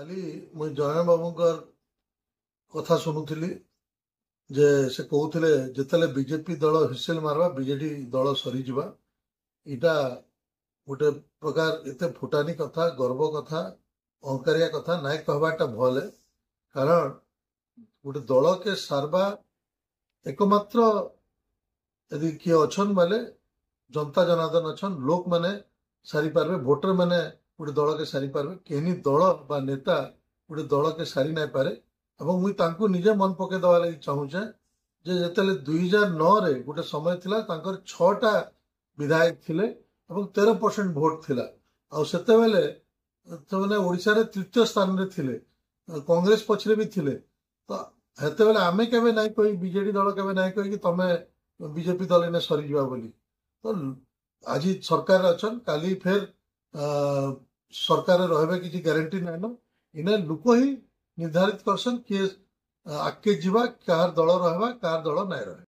କାଲି ମୁଁ ଜୟ ବାବୁଙ୍କର କଥା ଶୁଣୁଥିଲି ଯେ ସେ କହୁଥିଲେ ଯେତେବେଳେ ବିଜେପି ଦଳ ହୁଇସିଲ ମାରବା ବିଜେଡି ଦଳ ସରିଯିବା। ଏଇଟା ଗୋଟେ ପ୍ରକାର ଏତେ ଫୁଟାନି କଥା, ଗର୍ବ କଥା, ଅହଙ୍କାରିଆ କଥା ନାଇଁ कहवाटा भल है। कारण ଗୋଟେ ଦଳକେ ସାରବା एकमात्र यदि किए अच्छन बोले जनता जनार्दन अच्छन लोक माने सारी पारबे, भोटर माने गोटे दल के सारी पारबे। केनी दल बा नेता गोटे दल के सारी नाई पारे। एवं मुई तांको निजे मन पके दवा लगी चाहूचे जे जेतेले 2009 रे गोटे समय थिला तांकर 6टा विधायक थिले एवं 13% भोट थिला। आ सेते बेले तमने ओडिसा रे तृतीय स्थान रे थिले, कांग्रेस पछरे भी थिले। तो हेते बेले आमे केबे नाई कोई बीजेडी दल केबे नाई कोई कि तमे बीजेपी दल ने सरी जीवा बोली। तो आज सरकार अच्छन काली फिर सरकार रहबे किसी गारंटी नाइन। इने लोक ही निर्धारित करसन किए आगे जीवा कार दल रहबा कार दल नाई रहे।